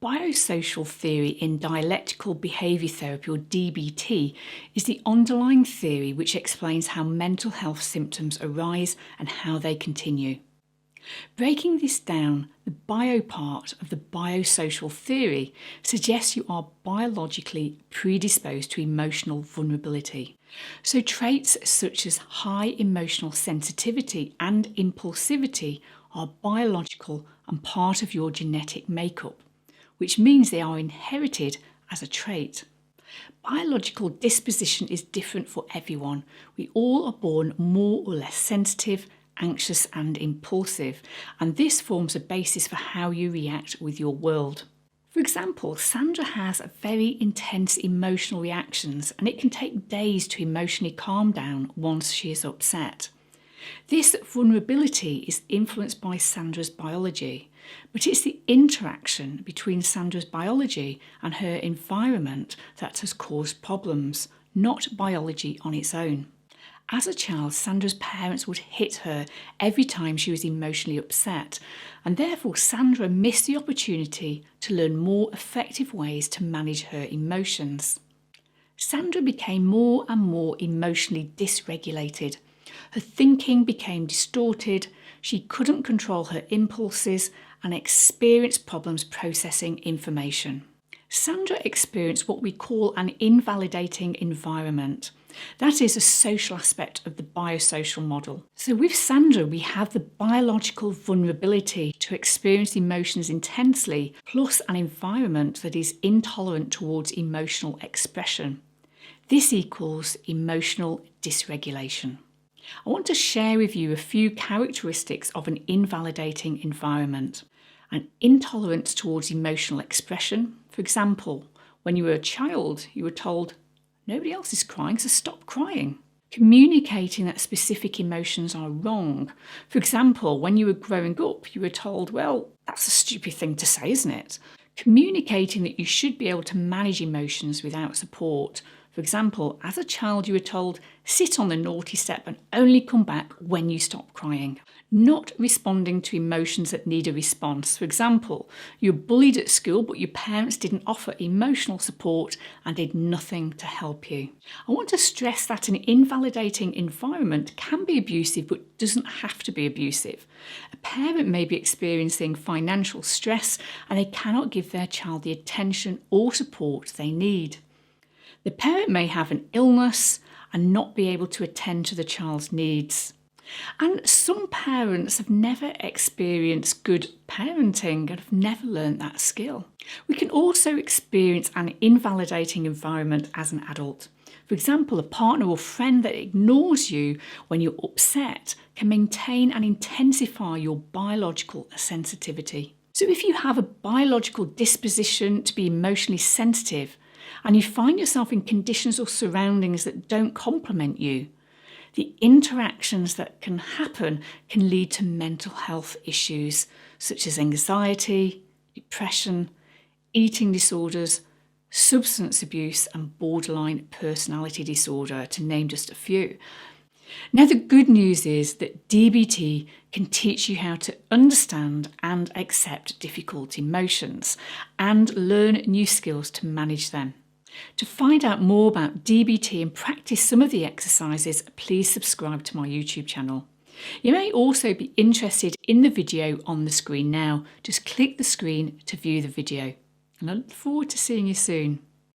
Biosocial theory in dialectical behaviour therapy, or DBT, is the underlying theory which explains how mental health symptoms arise and how they continue. Breaking this down, the bio part of the biosocial theory suggests you are biologically predisposed to emotional vulnerability. So traits such as high emotional sensitivity and impulsivity are biological and part of your genetic makeup, which means they are inherited as a trait. Biological disposition is different for everyone. We all are born more or less sensitive, anxious and impulsive, and this forms a basis for how you react with your world. For example, Sandra has very intense emotional reactions, and it can take days to emotionally calm down once she is upset. This vulnerability is influenced by Sandra's biology, but it's the interaction between Sandra's biology and her environment that has caused problems, not biology on its own. As a child, Sandra's parents would hit her every time she was emotionally upset, and therefore Sandra missed the opportunity to learn more effective ways to manage her emotions. Sandra became more and more emotionally dysregulated. Her thinking became distorted, she couldn't control her impulses and experienced problems processing information. Sandra experienced what we call an invalidating environment. That is a social aspect of the biosocial model. So with Sandra, we have the biological vulnerability to experience emotions intensely, plus an environment that is intolerant towards emotional expression. This equals emotional dysregulation. I want to share with you a few characteristics of an invalidating environment. An intolerance towards emotional expression. For example, when you were a child, you were told, "Nobody else is crying, so stop crying." Communicating that specific emotions are wrong. For example, when you were growing up, you were told, "Well, that's a stupid thing to say, isn't it?" Communicating that you should be able to manage emotions without support. For example, as a child, you were told, "Sit on the naughty step and only come back when you stop crying." Not responding to emotions that need a response. For example, you were bullied at school, but your parents didn't offer emotional support and did nothing to help you. I want to stress that an invalidating environment can be abusive, but doesn't have to be abusive. A parent may be experiencing financial stress and they cannot give their child the attention or support they need. The parent may have an illness and not be able to attend to the child's needs. And some parents have never experienced good parenting and have never learned that skill. We can also experience an invalidating environment as an adult. For example, a partner or friend that ignores you when you're upset can maintain and intensify your biological sensitivity. So if you have a biological disposition to be emotionally sensitive and you find yourself in conditions or surroundings that don't complement you, the interactions that can happen can lead to mental health issues such as anxiety, depression, eating disorders, substance abuse and borderline personality disorder, to name just a few. Now, the good news is that DBT can teach you how to understand and accept difficult emotions and learn new skills to manage them. To find out more about DBT and practice some of the exercises, please subscribe to my YouTube channel. You may also be interested in the video on the screen now. Just click the screen to view the video. And I look forward to seeing you soon.